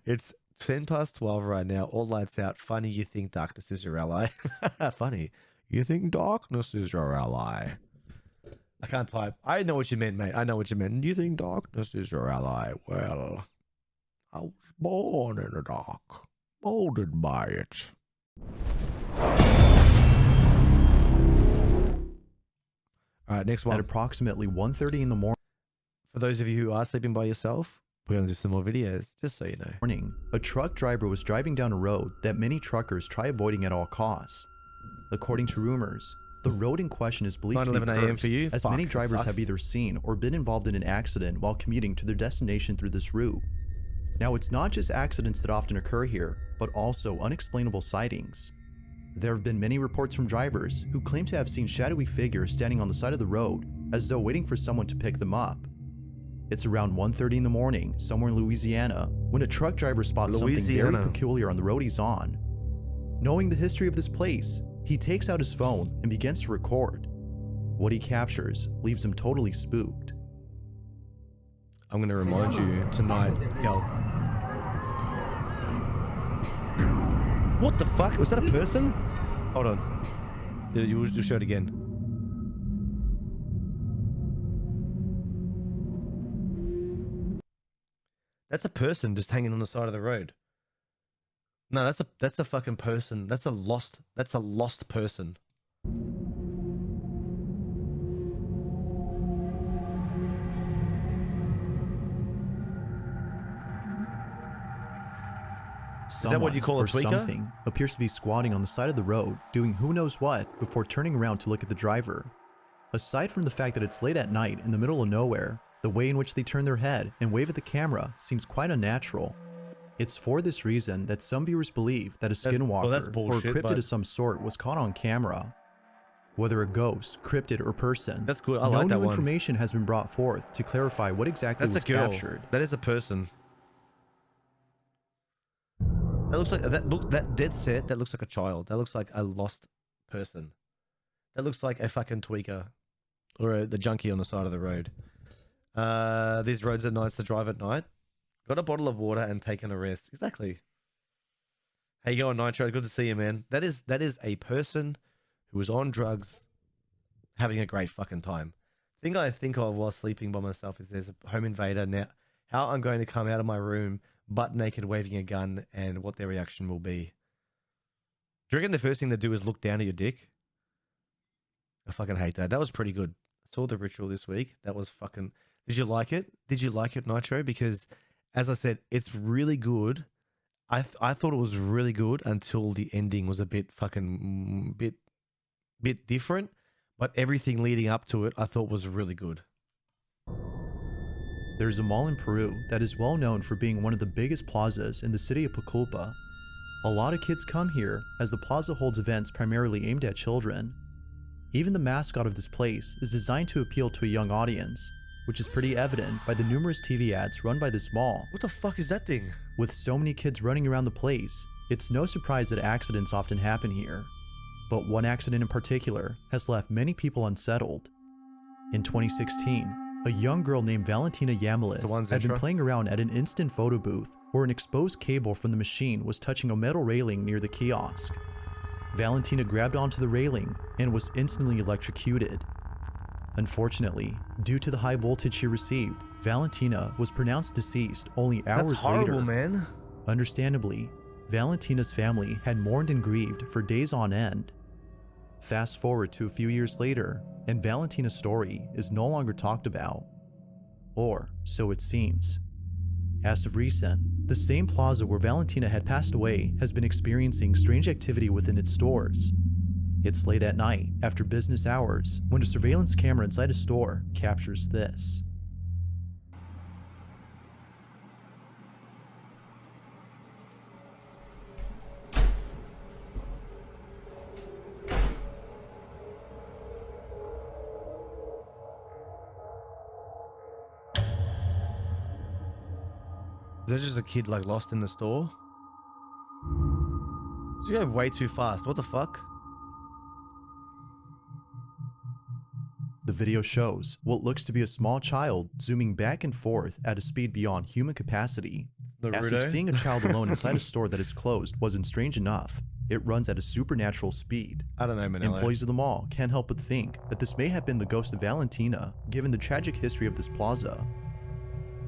It's 10 past 12 right now. All lights out. Funny, you think darkness is your ally. Funny, you think darkness is your ally. I can't type. I know what you meant, mate. I know what you meant. You think darkness is your ally? Well, I was born in the dark, molded by it. All right, next one. At approximately 1:30 in the morning, For those of you who are sleeping by yourself, we're going to do some more videos, just so you know. A truck driver was driving down a road that many truckers try avoiding at all costs. According to rumors, the road in question is believed to be 9:11 a.m. cursed, for you? as Fuck, many that drivers sucks. have either seen or been involved in an accident while commuting to their destination through this route. Now, it's not just accidents that often occur here, but also unexplainable sightings. There have been many reports from drivers who claim to have seen shadowy figures standing on the side of the road as though waiting for someone to pick them up. It's around 1:30 in the morning, somewhere in Louisiana, when a truck driver spots something very peculiar on the road he's on. Knowing the history of this place, he takes out his phone and begins to record. What he captures leaves him totally spooked. I'm going to remind you tonight, Kel. What the fuck? Was that a person? Hold on. You'll show it again. That's a person just hanging on the side of the road. No, that's a fucking person. That's a lost person. Someone, is that what you call a or tweaker? something appears to be squatting on the side of the road, doing who knows what before turning around to look at the driver. Aside from the fact that it's late at night in the middle of nowhere, the way in which they turn their head and wave at the camera seems quite unnatural. It's for this reason that some viewers believe that a skinwalker or a cryptid of some sort was caught on camera. Whether a ghost, cryptid, or person, that's good. I no like that new one. information has been brought forth to clarify what exactly was captured. That is a person. That looks like that dead set. That looks like a child. That looks like a lost person. That looks like a fucking tweaker or the junkie on the side of the road. These roads are nice to drive at night. Got a bottle of water and taken a rest. Exactly. How you going, Nitro? Good to see you, man. That is a person who was on drugs, having a great fucking time. The thing I think of while sleeping by myself is there's a home invader now. How I'm going to come out of my room butt naked, waving a gun, and what their reaction will be. Do you reckon the first thing to do is look down at your dick? I fucking hate that. That was pretty good. I saw the ritual this week. That was fucking... Did you like it? Did you like it, Nitro? Because, as I said, it's really good. I thought it was really good until the ending was a bit fucking... bit different. But everything leading up to it, I thought was really good. There's a mall in Peru that is well known for being one of the biggest plazas in the city of Pucallpa. A lot of kids come here as the plaza holds events primarily aimed at children. Even the mascot of this place is designed to appeal to a young audience, which is pretty evident by the numerous TV ads run by this mall. What the fuck is that thing? With so many kids running around the place, it's no surprise that accidents often happen here. But one accident in particular has left many people unsettled. In 2016, a young girl named Valentina Yamelith had been playing around at an instant photo booth where an exposed cable from the machine was touching a metal railing near the kiosk. Valentina grabbed onto the railing and was instantly electrocuted. Unfortunately, due to the high voltage she received, Valentina was pronounced deceased only hours That's horrible, later. Man. Understandably, Valentina's family had mourned and grieved for days on end. Fast forward to a few years later, and Valentina's story is no longer talked about. Or so it seems. As of recent, the same plaza where Valentina had passed away has been experiencing strange activity within its stores. It's late at night, after business hours, when a surveillance camera inside a store captures this. Is that just a kid like lost in the store? Did you go way too fast? What the fuck? The video shows what looks to be a small child zooming back and forth at a speed beyond human capacity. As if Naruto. seeing a child alone inside a store that is closed wasn't strange enough, it runs at a supernatural speed. I don't know, Manello. Employees of the mall can't help but think that this may have been the ghost of Valentina, given the tragic history of this plaza.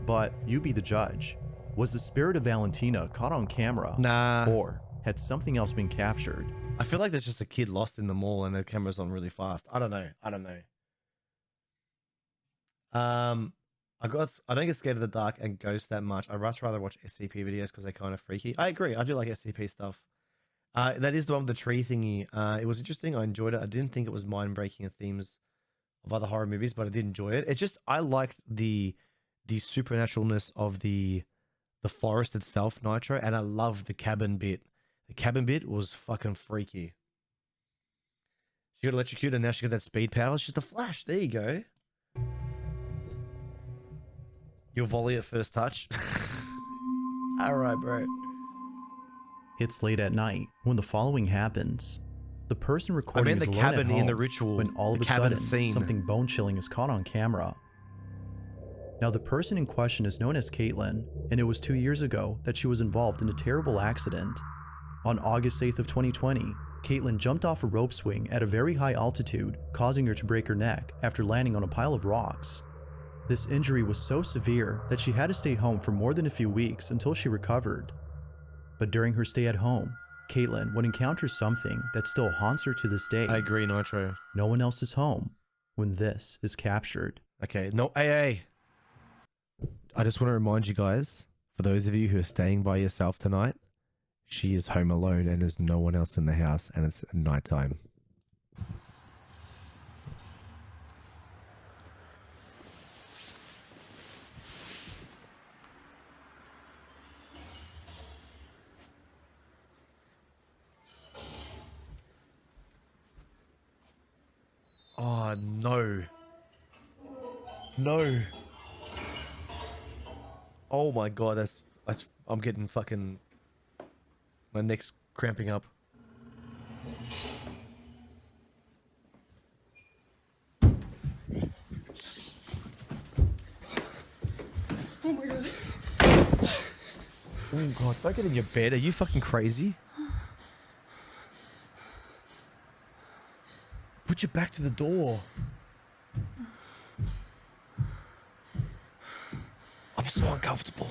But you be the judge. Was the spirit of Valentina caught on camera? Nah. Or had something else been captured? I feel like there's just a kid lost in the mall and the camera's on really fast. I don't know. I don't get scared of the dark and ghosts that much. I'd much rather watch SCP videos because they're kind of freaky. I agree. I do like SCP stuff. That is the one with the tree thingy. It was interesting. I enjoyed it. I didn't think it was mind-breaking themes of other horror movies, but I did enjoy it. It's just I liked the supernaturalness of the forest itself, Nitro, and I loved the cabin bit. The cabin bit was fucking freaky. She got electrocuted and now she got that speed power. It's just a flash. There you go. Your volley at first touch. All right, bro. It's late at night when the following happens. The person recording is the alone cabin at home in the ritual. when all of The a cabin sudden scene. something bone-chilling is caught on camera. Now the person in question is known as Caitlin, and it was 2 years ago that she was involved in a terrible accident. On August 8th of 2020, Caitlin jumped off a rope swing at a very high altitude, causing her to break her neck after landing on a pile of rocks. This injury was so severe that she had to stay home for more than a few weeks until she recovered. But during her stay at home, Caitlin would encounter something that still haunts her to this day. I agree, Nitro. No one else is home when this is captured. Okay, no, hey. I just want to remind you guys, for those of you who are staying by yourself tonight, she is home alone and there's no one else in the house and it's nighttime. Oh, no. No. Oh my god, that's I'm getting fucking my neck's cramping up. Oh my god. Oh god, don't get in your bed. Are you fucking crazy? Put your back to the door. I'm so uncomfortable.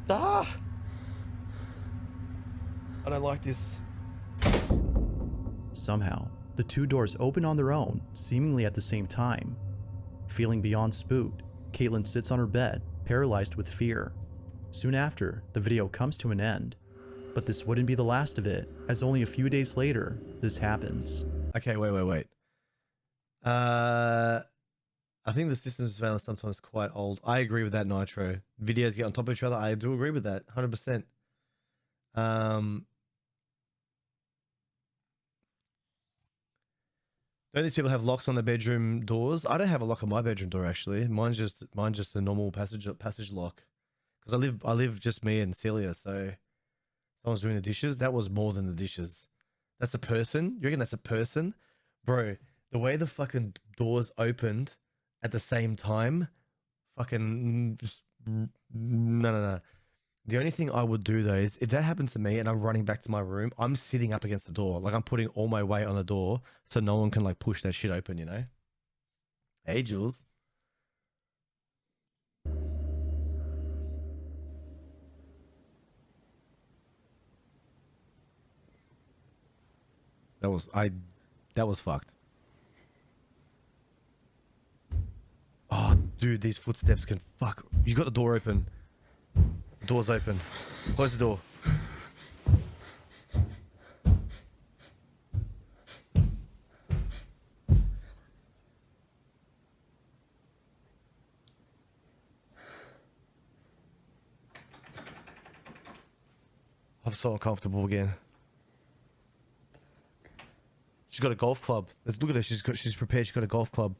Ah! I don't like this. Somehow, the two doors open on their own, seemingly at the same time. Feeling beyond spooked, Caitlin sits on her bed, paralyzed with fear. Soon after, the video comes to an end. But this wouldn't be the last of it, as only a few days later, this happens. Okay, wait. I think the system surveillance is sometimes quite old. I agree with that, Nitro. Videos get on top of each other. I do agree with that, 100%. Don't these people have locks on their bedroom doors? I don't have a lock on my bedroom door actually. Mine's just a normal passage lock. Because I live just me and Celia, so someone's doing the dishes. That was more than the dishes. That's a person? You reckon that's a person? Bro, the way the fucking doors opened at the same time, fucking just no. The only thing I would do though is if that happens to me and I'm running back to my room, I'm sitting up against the door. Like I'm putting all my weight on the door so no one can like push that shit open, you know? Hey, Jules. That was fucked. Oh, dude, these footsteps can fuck. You got the door open. The door's open. Close the door. I'm so uncomfortable again. She's got a golf club. Let's look at her. She's prepared. She's got a golf club.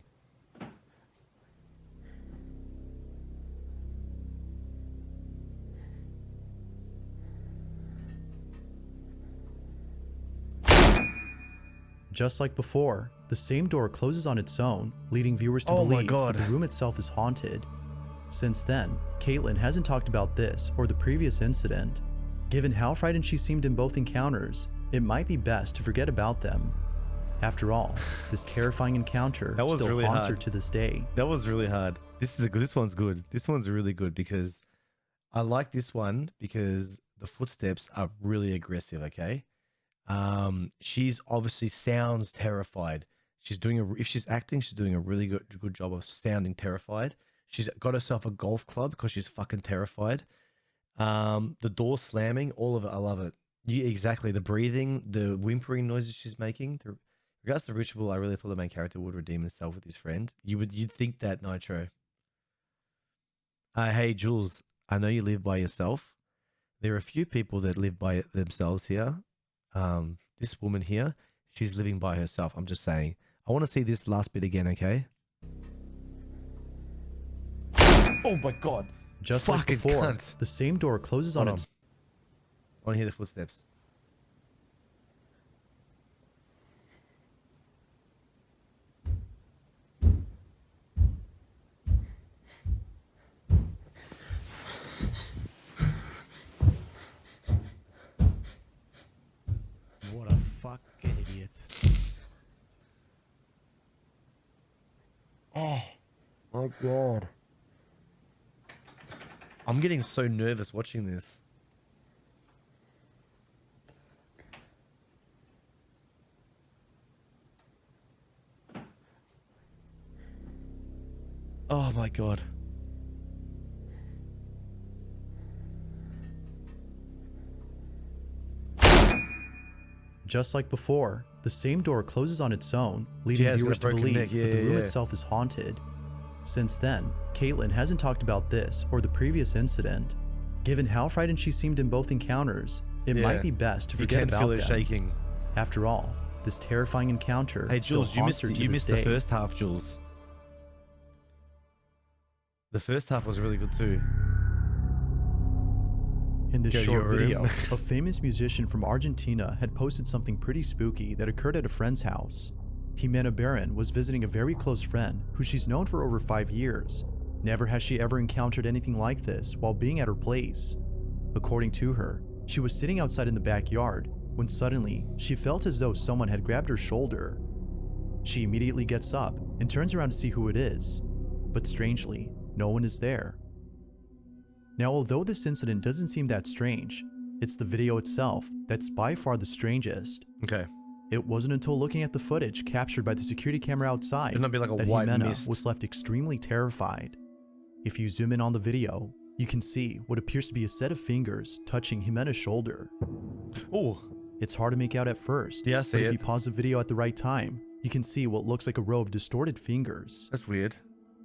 Just like before, the same door closes on its own, leading viewers to Oh my believe God. that the room itself is haunted. Since then, Caitlin hasn't talked about this or the previous incident. Given how frightened she seemed in both encounters, it might be best to forget about them. After all, this terrifying encounter That was still really haunts her hard. to this day. That was really hard. This is a good. This one's good. This one's really good because I like this one because the footsteps are really aggressive. Okay. She's obviously sounds terrified. She's doing if she's acting, she's doing a really good job of sounding terrified. She's got herself a golf club because she's fucking terrified. The door slamming, all of it, I love it. Exactly, the breathing, the whimpering noises she's making. Regards to the ritual, I really thought the main character would redeem himself with his friend. You'd think that, Nitro. Hey Jules, I know you live by yourself. There are a few people that live by themselves here. This woman here, she's living by herself. I'm just saying. I want to see this last bit again, okay? Oh my God. Just like Fucking before, cunt. the same door closes on Hold on. its I want to hear the footsteps. What a fucking idiot. Oh my God. I'm getting so nervous watching this. Oh my God. Just like before, the same door closes on its own, leading has got viewers a to broken believe neck. that the room Yeah. itself is haunted. Since then, Caitlin hasn't talked about this or the previous incident. Given how frightened she seemed in both encounters, it Yeah. might be best to You forget can about feel it them. shaking. After all, this terrifying encounter Hey still Jules, you haunts missed her to you this missed day. the first half, Jules. The first half was really good too. In this Go to short your room. video, a famous musician from Argentina had posted something pretty spooky that occurred at a friend's house. Jimena Barron was visiting a very close friend who she's known for over 5 years. Never has she ever encountered anything like this while being at her place. According to her, she was sitting outside in the backyard when suddenly she felt as though someone had grabbed her shoulder. She immediately gets up and turns around to see who it is, but strangely, no one is there. Now, although this incident doesn't seem that strange, it's the video itself that's by far the strangest. Okay. It wasn't until looking at the footage captured by the security camera outside Shouldn't it be like a that white Jimena mist? was left extremely terrified. If you zoom in on the video, you can see what appears to be a set of fingers touching Jimena's shoulder. Oh, It's hard to make out at first, Yeah, I but see if it. you pause the video at the right time, you can see what looks like a row of distorted fingers. that's weird.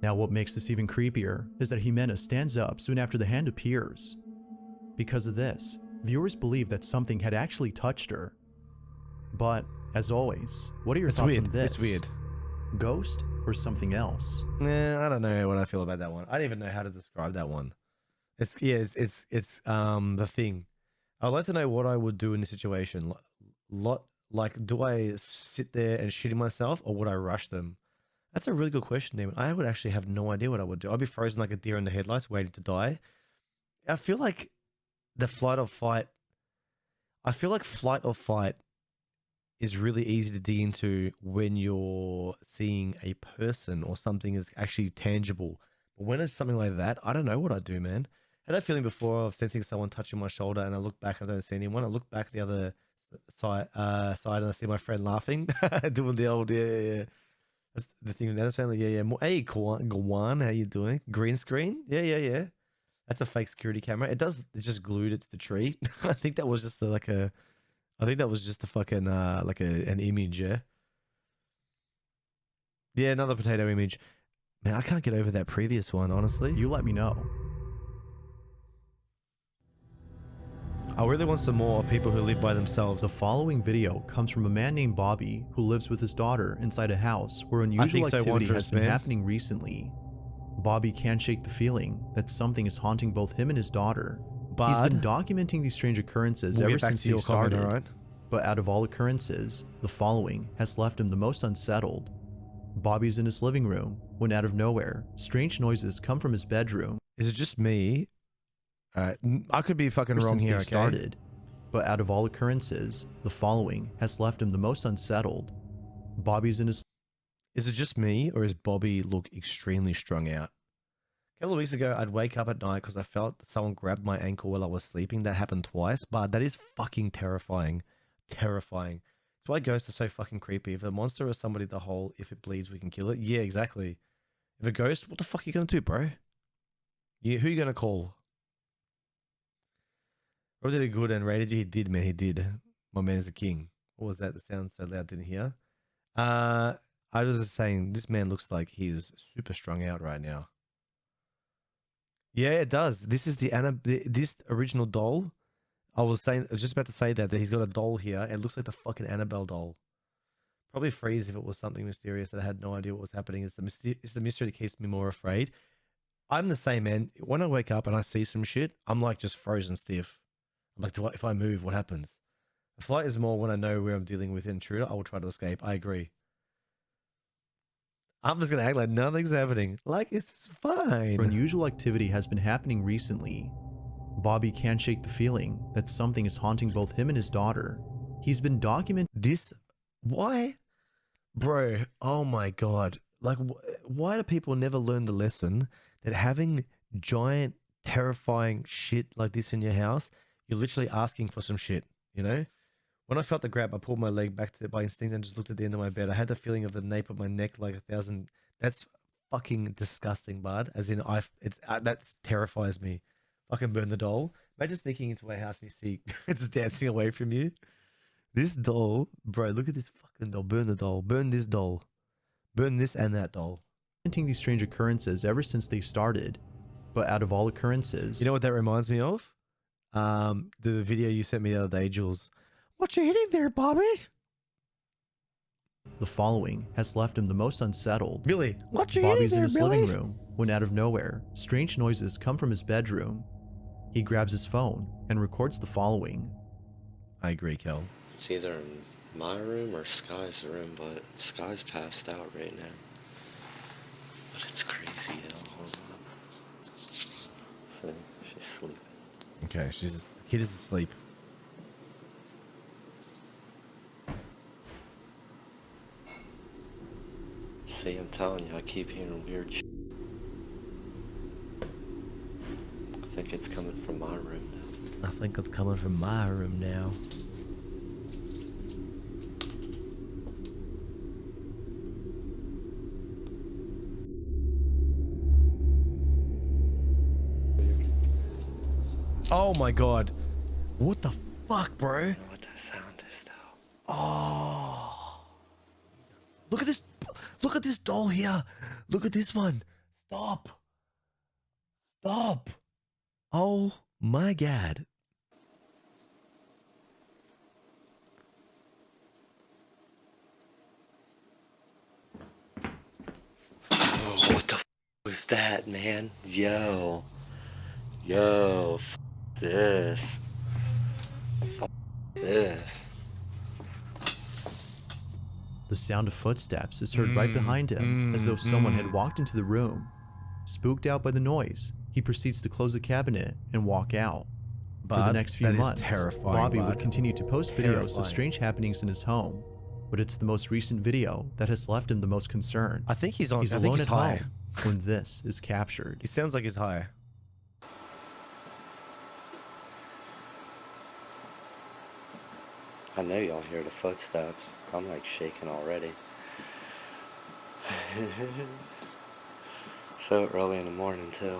Now, what makes this even creepier is that Jimena stands up soon after the hand appears. Because of this, viewers believe that something had actually touched her. But, as always, what are your It's thoughts weird. on this? It's weird. Ghost or something else? Nah, I don't know what I feel about that one. I don't even know how to describe that one. It's the thing. I'd like to know what I would do in this situation. Like, do I sit there and shitting myself, or would I rush them? That's a really good question, Damon. I would actually have no idea what I would do. I'd be frozen like a deer in the headlights, waiting to die. I feel like the flight or fight. I feel like flight or fight is really easy to dig into when you're seeing a person or something is actually tangible. But when it's something like that, I don't know what I'd do, man. I had that feeling before of sensing someone touching my shoulder, and I look back, I don't see anyone. I look back the other side, and I see my friend laughing, doing the old yeah. That's the thing with that family. Yeah. Hey, Gwan, how you doing? Green screen? Yeah. That's a fake security camera. It just glued it to the tree. I think that was just I think that was just a fucking like an image, yeah. Yeah, another potato image. Man, I can't get over that previous one, honestly. You let me know. I really want some more of people who live by themselves. The following video comes from a man named Bobby who lives with his daughter inside a house where unusual so, activity has Wanderous been Man. happening recently. Bobby can't shake the feeling that something is haunting both him and his daughter. He's been documenting these strange occurrences We'll ever get back since to they your comment, started. alright? But out of all occurrences, the following has left him the most unsettled. Bobby's in his living room when out of nowhere, strange noises come from his bedroom. Is it just me? I could be fucking Ever wrong since here, they okay? started. But out of all occurrences, the following has left him the most unsettled. Bobby's in his Is it just me, or does Bobby look extremely strung out? A couple of weeks ago, I'd wake up at night because I felt that someone grabbed my ankle while I was sleeping. That happened twice, but that is fucking terrifying. Terrifying. That's why ghosts are so fucking creepy. If a monster or somebody the whole, if it bleeds, we can kill it. Yeah, exactly. If a ghost, what the fuck are you gonna do, bro? Yeah, who you gonna call? Rob did a good and rated you. He did, man. He did. My man is a king. What was that? The sound so loud, didn't hear. I was just saying, this man looks like he's super strung out right now. Yeah, it does. This is this original doll. I was just about to say that he's got a doll here. It looks like the fucking Annabelle doll. Probably freeze if it was something mysterious that I had no idea what was happening. It's the mystery that keeps me more afraid. I'm the same, man. When I wake up and I see some shit, I'm like just frozen stiff. I'm like, if I move, what happens? A flight is more when I know where I'm dealing with an intruder. I will try to escape. I agree. I'm just gonna act like nothing's happening. Like it's fine. unusual activity has been happening recently. Bobby can't shake the feeling that something is haunting both him and his daughter. He's been documenting This, why, bro? Oh my god! Like, why do people never learn the lesson that having giant, terrifying shit like this in your house, you're literally asking for some shit? You know? When I felt the grab, I pulled my leg back by instinct and just looked at the end of my bed. I had the feeling of the nape of my neck like 1,000. That's fucking disgusting, bud. As in, that terrifies me. Fucking burn the doll. Imagine sneaking into my house and you see it just dancing away from you. This doll, bro, look at this fucking doll. Burn the doll. Burn this doll. Burn this and that doll. these strange occurrences ever since they started. But out of all occurrences, You know what that reminds me of? The video you sent me the other day, Jules. What you hitting there, Bobby? the following has left him the most unsettled. Billy, what you Bobby's hitting in there, his Billy? living room when out of nowhere, strange noises come from his bedroom. He grabs his phone and records the following. I agree, Kel. It's either in my room or Sky's room, but Sky's passed out right now. But it's crazy, Hold on. See, she's sleeping. Okay, the kid is asleep. See, I'm telling you, I keep hearing weird shit. I think it's coming from my room now. I think it's coming from my room now. Oh my god. What the fuck, bro? I don't know what that sound is, though. Oh. Look at this. Look at this doll here. Look at this one. Stop. Stop. Oh my god. Oh, what the was that, man? Yo, this. This. The sound of footsteps is heard right behind him, as though someone had walked into the room. Spooked out by the noise, he proceeds to close the cabinet and walk out. For the Bud, next few that is months, terrifying, Bobby bud. would continue to post videos Terrifying. of strange happenings in his home. But it's the most recent video that has left him the most concerned. I think he's on. He's I think alone he's at high. home when this is captured. He sounds like he's high. I know y'all hear the footsteps. I'm like shaking already. So early in the morning too.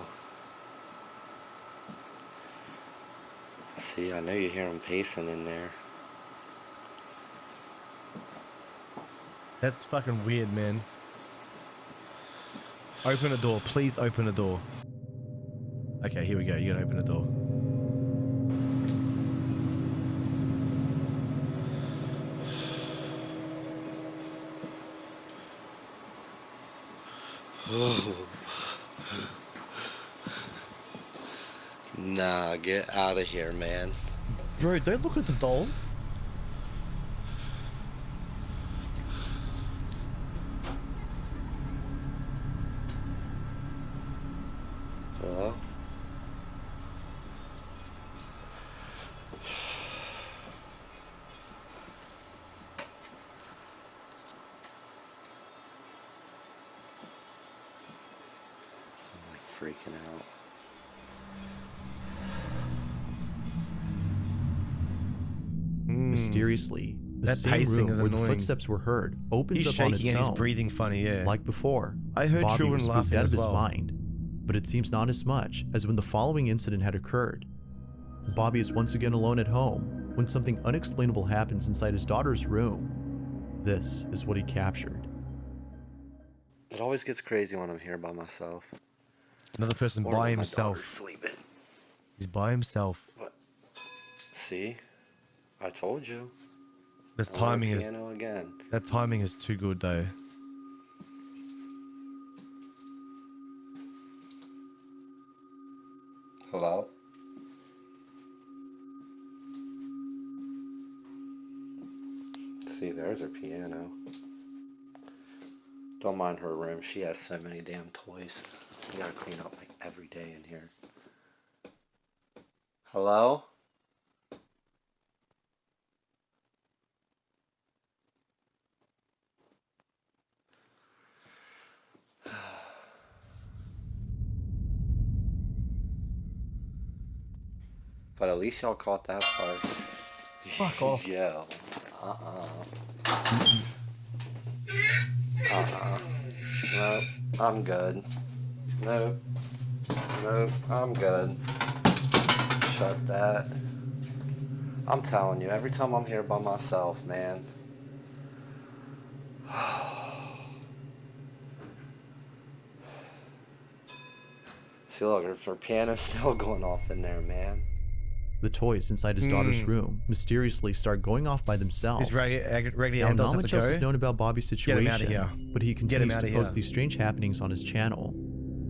See, I know you hear them pacing in there. That's fucking weird, man. Open a door. Please open a door. Okay, here we go. You gotta open a door. Nah, get out of here, man. Bro, don't look at the dolls. Hello? I'm like freaking out. Mysteriously, the That same pacing room is where the annoying. footsteps were heard opens He's up on shaking its and he's own. breathing funny, yeah. Like before, I heard Bobby children was spooked laughing out of as his well. mind, but it seems not as much as when the following incident had occurred. Bobby is once again alone at home when something unexplainable happens inside his daughter's room. This is what he captured. It always gets crazy when I'm here by myself. Another person Or by when my daughter's himself. sleeping. He's by himself. What? See? I told you. This I want a timing is piano again. that timing is too good though. Hello? See, there's her piano. Don't mind her room. She has so many damn toys. You gotta clean up like every day in here. Hello? But at least y'all caught that part. Fuck off. Yeah. Nope. I'm good. Nope. Nope. I'm good. Shut that. I'm telling you, every time I'm here by myself, man. See, look, her piano's still going off in there, man. The toys inside his daughter's room mysteriously start going off by themselves. These raggedy Now, Ann dolls not have much to else go. is known about Bobby's Get him outta situation, here. but he Get him continues outta to post here. these strange happenings on his channel.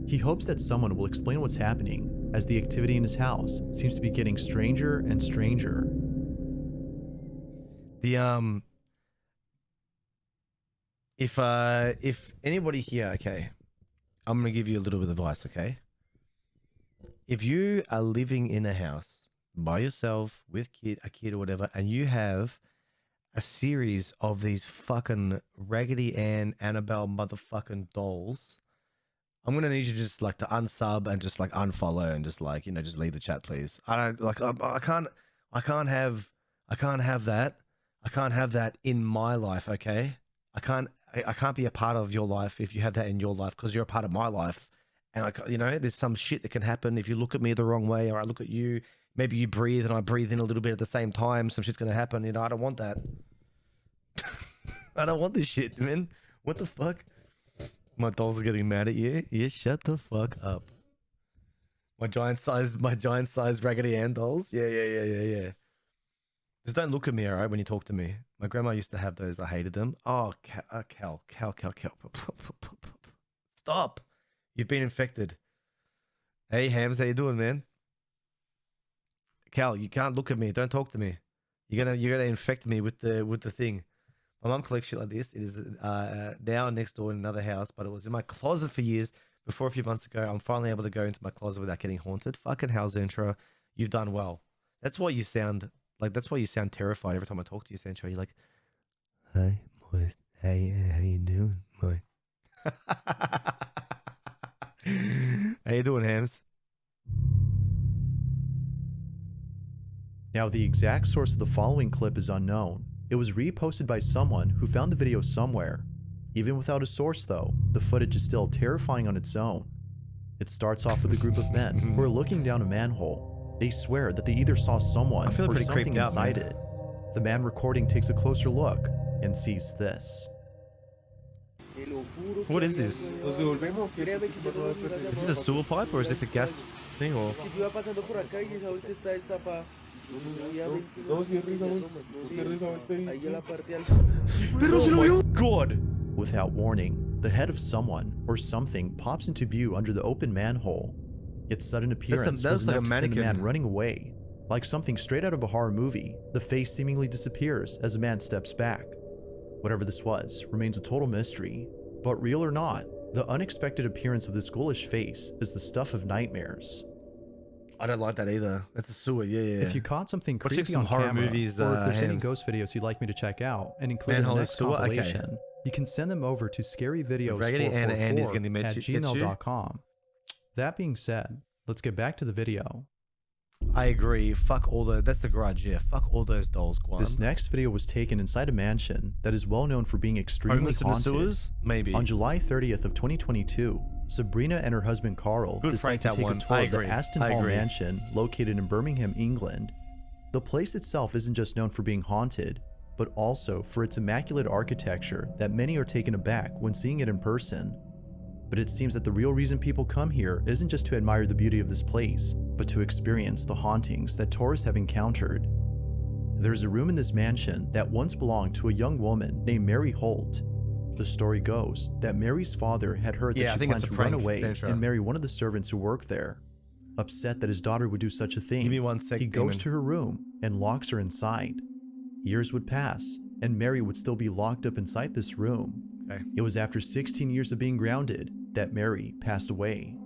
He hopes that someone will explain what's happening, as the activity in his house seems to be getting stranger and stranger. The if anybody here, okay, I'm gonna give you a little bit of advice, okay? If you are living in a house by yourself with a kid or whatever, and you have a series of these fucking Raggedy Ann, Annabelle motherfucking dolls, I'm gonna need you just like to unsub and just like unfollow and just like, you know, just leave the chat, please. I don't like I can't have that. I can't have that in my life, okay? I can't be a part of your life if you have that in your life, because you're a part of my life. And you know, there's some shit that can happen if you look at me the wrong way, or I look at you. Maybe you breathe and I breathe in a little bit at the same time. Some shit's gonna happen. You know, I don't want that. I don't want this shit, man. What the fuck? My dolls are getting mad at you. Yeah, shut the fuck up. My giant sized Raggedy Ann dolls. Yeah. Just don't look at me, alright, when you talk to me. My grandma used to have those. I hated them. Oh, Cal. Stop. You've been infected. Hey, Hams, how you doing, man? Cal, you can't look at me. Don't talk to me. You're gonna infect me with the thing. My mum collects shit like this. It is now next door in another house, but it was in my closet for years. Before a few months ago, I'm finally able to go into my closet without getting haunted. Fucking hell, Zentra. You've done well. That's why you sound terrified every time I talk to you, Zentra. You're like, hi, boys. Hey, how you doing, boy? How you doing, Hams? Now, the exact source of the following clip is unknown. It was reposted by someone who found the video somewhere. Even without a source though, the footage is still terrifying on its own. It starts off with a group of men who are looking down a manhole. They swear that they either saw someone I feel or pretty something creeped out, inside man. it. The man recording takes a closer look and sees this. What is this? Is this a sewer pipe or is this a gas thing or? God! Without warning, the head of someone or something pops into view under the open manhole. Its sudden appearance was like a enough to send the man mannequin. running away. Like something straight out of a horror movie, the face seemingly disappears as the man steps back. Whatever this was remains a total mystery, but real or not, the unexpected appearance of this ghoulish face is the stuff of nightmares. I don't like that either. That's a sewer. Yeah. If you caught something Watching creepy some on horror camera, movies, or if there's any Hams. ghost videos you'd like me to check out and include in the Manhole next sewer? Okay. compilation, you can send them over to Raggedy Ann and scaryvideos444 Andy's gonna at get you. gmail.com. That being said, let's get back to the video. I agree. Fuck all the. That's the garage. Yeah. Fuck all those dolls. Guam. This next video was taken inside a mansion that is well known for being extremely Homeless in the haunted. sewers? Maybe. On July 30th of 2022, Sabrina and her husband Carl Good decide prank, to that take one. a tour I of the agree. Aston I Hall agree. mansion located in Birmingham, England. The place itself isn't just known for being haunted, but also for its immaculate architecture that many are taken aback when seeing it in person. But it seems that the real reason people come here isn't just to admire the beauty of this place, but to experience the hauntings that tourists have encountered. There's a room in this mansion that once belonged to a young woman named Mary Holt. The story goes that Mary's father had heard that Yeah, I she think planned it's a to run prank, away Sandra. and marry one of the servants who worked there. Upset that his daughter would do such a thing, Give me 1 sec, he goes demon. to her room and locks her inside. Years would pass, and Mary would still be locked up inside this room. Okay. It was after 16 years of being grounded that Mary passed away.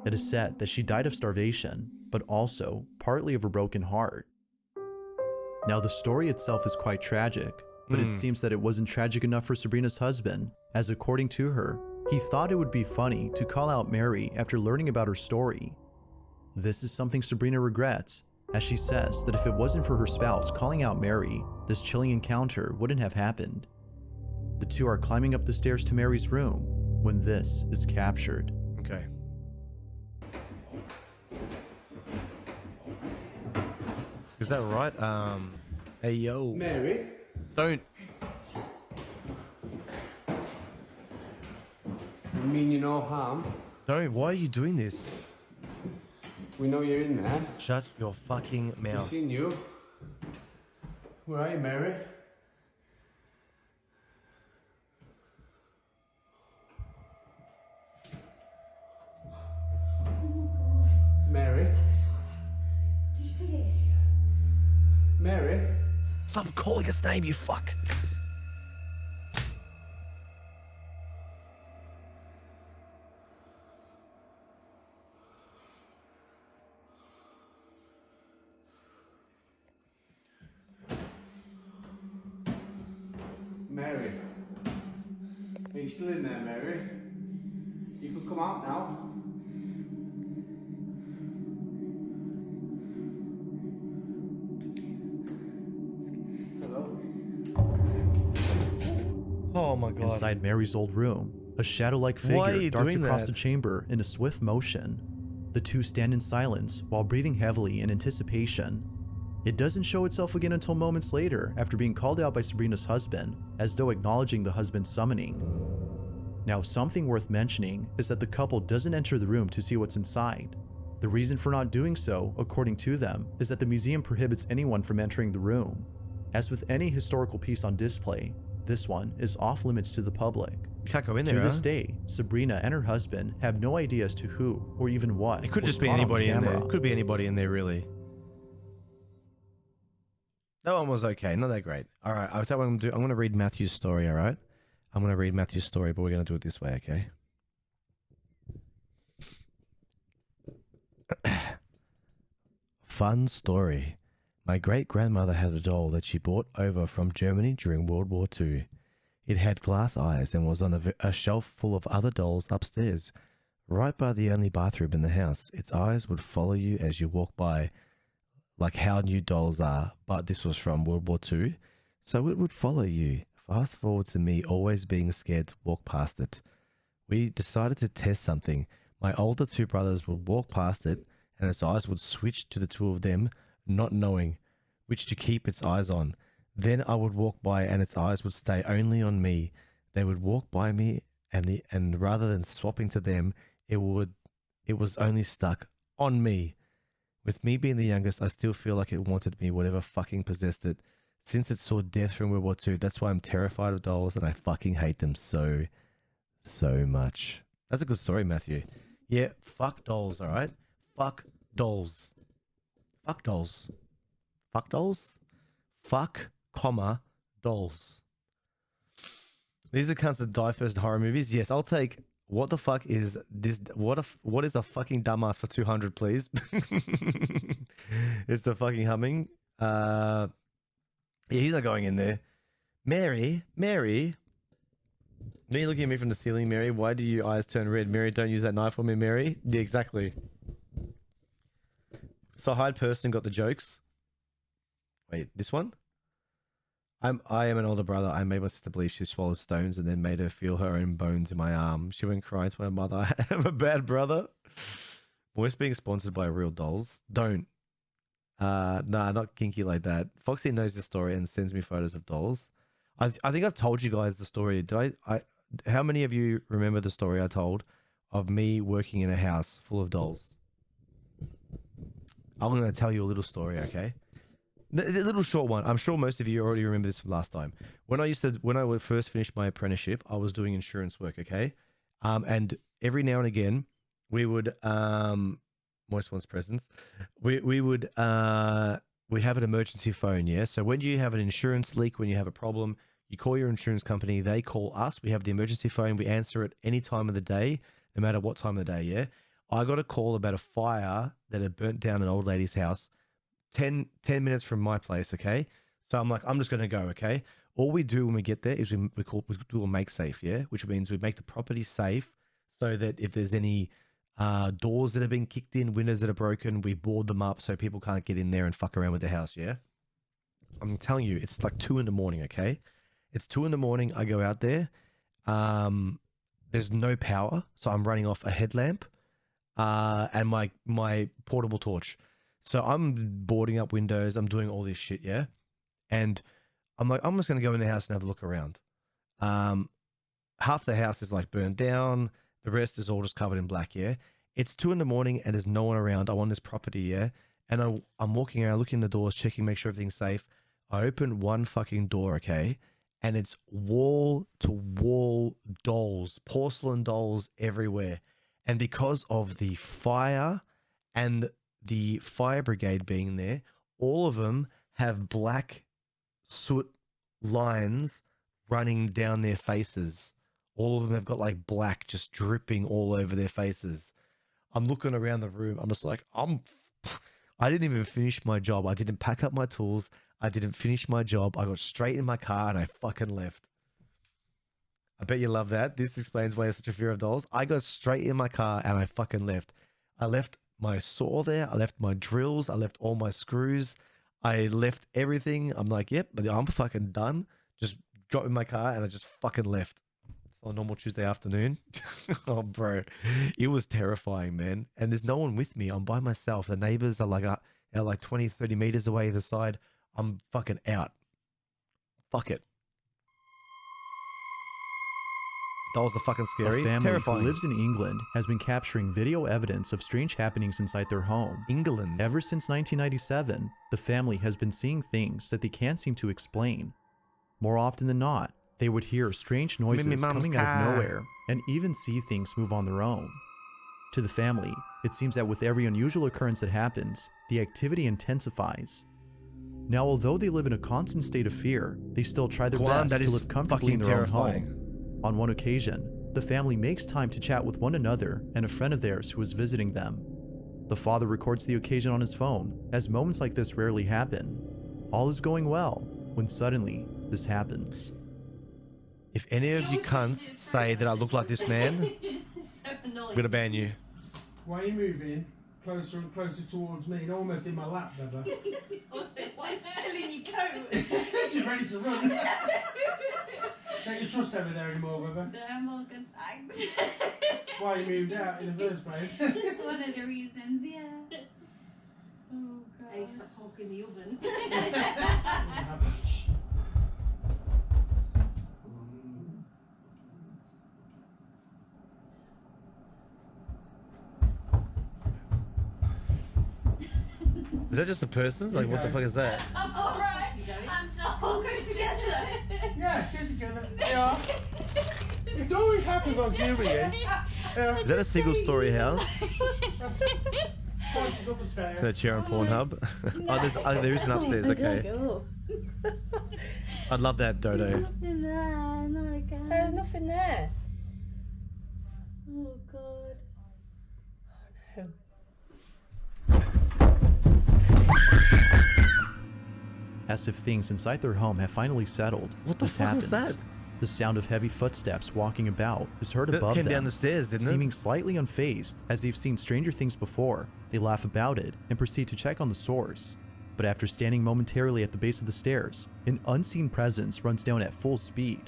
It is said that she died of starvation, but also partly of a broken heart. Now, the story itself is quite tragic, but it seems that it wasn't tragic enough for Sabrina's husband, as according to her, he thought it would be funny to call out Mary after learning about her story. This is something Sabrina regrets, as she says that if it wasn't for her spouse calling out Mary, this chilling encounter wouldn't have happened. The two are climbing up the stairs to Mary's room when this is captured. Okay. Is that right? Hey yo. Mary? Don't. I mean you no harm. Don't. Why are you doing this? We know you're in there. Shut your fucking We've mouth. seen you. Where are you, Mary? Mary? Did you see it? Mary? Stop calling his name, you fuck. Mary? Are you still in there, Mary? You can come out now. Hello? Oh my god. Inside Mary's old room, a shadow-like Why are figure you darts doing across that? the chamber in a swift motion. The two stand in silence while breathing heavily in anticipation. It doesn't show itself again until moments later after being called out by Sabrina's husband, as though acknowledging the husband's summoning. Now, something worth mentioning is that the couple doesn't enter the room to see what's inside. The reason for not doing so, according to them, is that the museum prohibits anyone from entering the room. As with any historical piece on display, this one is off limits to the public. You can't go in To there, this huh? day, Sabrina and her husband have no idea as to who or even what It could was just be caught on anybody in there. camera. It could be anybody in there, really. That one was okay. Not that great. All right. I'll tell you what I'm going to do. I'm going to read Matthew's story, all right? I'm going to read Matthew's story, but we're going to do it this way, okay? Fun story. My great-grandmother had a doll that she brought over from Germany during World War II. It had glass eyes and was on a shelf full of other dolls upstairs, right by the only bathroom in the house. Its eyes would follow you as you walk by, like how new dolls are, but this was from World War II, so it would follow you. Fast forward to me always being scared to walk past it. We decided to test something. My older two brothers would walk past it, and its eyes would switch to the two of them, not knowing which to keep its eyes on. Then I would walk by, and its eyes would stay only on me. They would walk by me, and rather than swapping to them, it was only stuck on me. With me being the youngest, I still feel like it wanted me, whatever fucking possessed it. Since it saw death from World War II, that's why I'm terrified of dolls and I fucking hate them so. so much. That's a good story, Matthew. Yeah, fuck dolls, all right? Fuck dolls. Fuck dolls. Fuck dolls? Fuck, comma, dolls. These are the kinds of die first horror movies. Yes, I'll take. What the fuck is this? What is a fucking dumbass for 200, please? It's the fucking humming. Yeah, he's not going in there. Mary. Are you looking at me from the ceiling, Mary? Why do your eyes turn red? Mary, don't use that knife on me, Mary. Yeah, exactly. So Hyde person got the jokes. Wait, this one? I am an older brother. I made my sister believe she swallowed stones and then made her feel her own bones in my arm. She went crying to my mother. I am a bad brother. Voice being sponsored by Real Dolls. Don't. Nah, not kinky like that. Foxy knows the story and sends me photos of dolls. I think I've told you guys the story. How many of you remember the story I told of me working in a house full of dolls? I'm going to tell you a little story, okay? A little short one. I'm sure most of you already remember this from last time. When I would first finish my apprenticeship, I was doing insurance work, okay? And every now and again, we would Moist One's presence. We'd have an emergency phone, yeah? So when you have an insurance leak, when you have a problem, you call your insurance company, they call us, we have the emergency phone, we answer it any time of the day, no matter what time of the day, yeah? I got a call about a fire that had burnt down an old lady's house 10 minutes from my place, okay? So I'm like, I'm just going to go, okay? All we do when we get there is we do a make safe, yeah? Which means we make the property safe so that if there's any doors that have been kicked in, windows that are broken, we board them up so people can't get in there and fuck around with the house, yeah? I'm telling you, it's like 2 a.m, okay? It's 2 a.m, I go out there. There's no power, so I'm running off a headlamp and my portable torch. So I'm boarding up windows. I'm doing all this shit, yeah? And I'm like, I'm just going to go in the house and have a look around. Half the house is like burned down. The rest is all just covered in black, yeah? It's 2 a.m. and there's no one around. I'm on this property, yeah? And I'm walking around, looking in the doors, checking, make sure everything's safe. I open one fucking door, okay? And it's wall-to-wall dolls, porcelain dolls everywhere. And because of the fire and the fire brigade being there, all of them have black soot lines running down their faces. All of them have got like black just dripping all over their faces. I'm looking around the room. I'm just like, I didn't even finish my job. I didn't pack up my tools. I didn't finish my job. I got straight in my car and I fucking left. I bet you love that. This explains why I have such a fear of dolls. I got straight in my car and I fucking left. I left my saw there. I left my drills. I left all my screws. I left everything. I'm like, yep, I'm fucking done. Just got in my car and I just fucking left. It's on a normal Tuesday afternoon. Oh, bro. It was terrifying, man. And there's no one with me. I'm by myself. The neighbors are like 20, 30 meters away either side. I'm fucking out. Fuck it. Dolls are fucking scary. A family Terrifying. who lives in England has been capturing video evidence of strange happenings inside their home. England. Ever since 1997, the family has been seeing things that they can't seem to explain. More often than not, they would hear strange noises coming out of nowhere and even see things move on their own. To the family, it seems that with every unusual occurrence that happens, the activity intensifies. Now, although they live in a constant state of fear, they still try their best to live comfortably in their own home. On one occasion, the family makes time to chat with one another and a friend of theirs who is visiting them. The father records the occasion on his phone, as moments like this rarely happen. All is going well, when suddenly, this happens. If any of you cunts say that I look like this man, I'm gonna ban you. Why are you moving closer and closer towards me and almost in my lap, Bubba? Why selling your coat? She's ready to run. Don't you trust over there anymore, Bubba? No, I'm all good, thanks. Why you moved out in the first place? One of the reasons, yeah. Oh, God. I used to poke in the oven. Is that just a person? Like, what the fuck is that? Alright, I'm told. We'll go together. Yeah, get together. Yeah. It's always happens on Cuba, yeah. Is that a single story house? Is that a chair on Pornhub? There is an upstairs, okay. I'd love that, Dodo. There's nothing there. Oh God. No. As if things inside their home have finally settled, What the this fuck happens. was that? The sound of heavy footsteps walking about is heard That above came them. down the stairs, didn't Seeming it? slightly unfazed, as they've seen stranger things before, they laugh about it and proceed to check on the source. But after standing momentarily at the base of the stairs, an unseen presence runs down at full speed.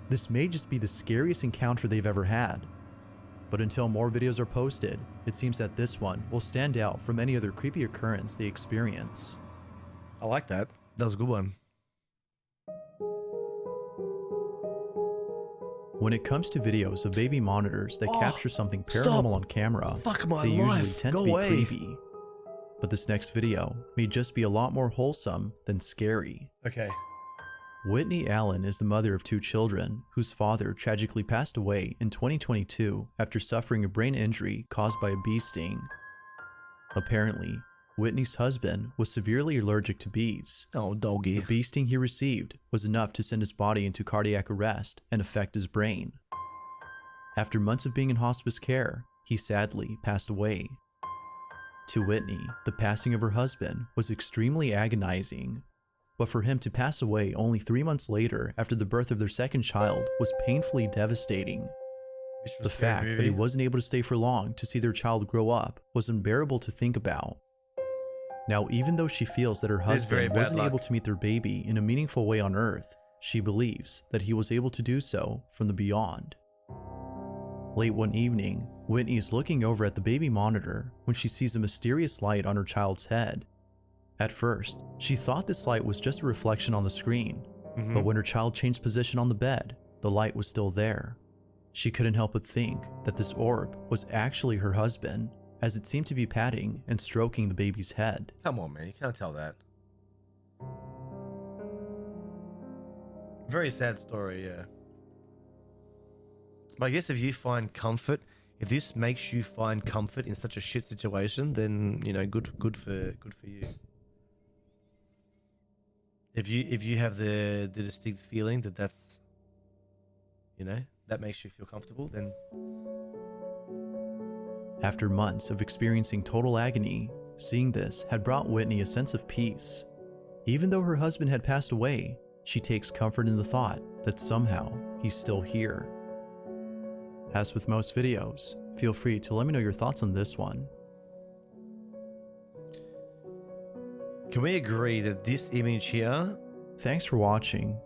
This may just be the scariest encounter they've ever had. But until more videos are posted, it seems that this one will stand out from any other creepy occurrence they experience. I like that. That was a good one. When it comes to videos of baby monitors that capture something paranormal on camera, Fuck my they usually life. tend Go to be away. creepy. But this next video may just be a lot more wholesome than scary. Okay. Whitney Allen is the mother of 2 children whose father tragically passed away in 2022 after suffering a brain injury caused by a bee sting. Apparently, Whitney's husband was severely allergic to bees. Oh, doggy. The bee sting he received was enough to send his body into cardiac arrest and affect his brain. After months of being in hospice care, he sadly passed away. To Whitney, the passing of her husband was extremely agonizing, but for him to pass away only 3 months later after the birth of their second child was painfully devastating. The fact that he wasn't able to stay for long to see their child grow up was unbearable to think about. Now, even though she feels that her This is very husband bad wasn't luck. able to meet their baby in a meaningful way on Earth, she believes that he was able to do so from the beyond. Late one evening, Whitney is looking over at the baby monitor when she sees a mysterious light on her child's head. At first, she thought this light was just a reflection on the screen, but when her child changed position on the bed, the light was still there. She couldn't help but think that this orb was actually her husband, as it seemed to be patting and stroking the baby's head. Come on, man. You can't tell that. Very sad story, yeah. But I guess if you find comfort, if this makes you find comfort in such a shit situation, then you know, good for you. If you have the distinct feeling that that's, you know, that makes you feel comfortable, then After months of experiencing total agony, seeing this had brought Whitney a sense of peace. Even though her husband had passed away, she takes comfort in the thought that somehow he's still here. As with most videos, feel free to let me know your thoughts on this one. can we agree that this image here Thanks for watching.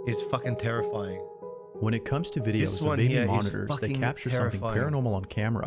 is fucking terrifying? When it comes to This videos of one baby here is monitors that fucking capture something terrifying. paranormal on camera,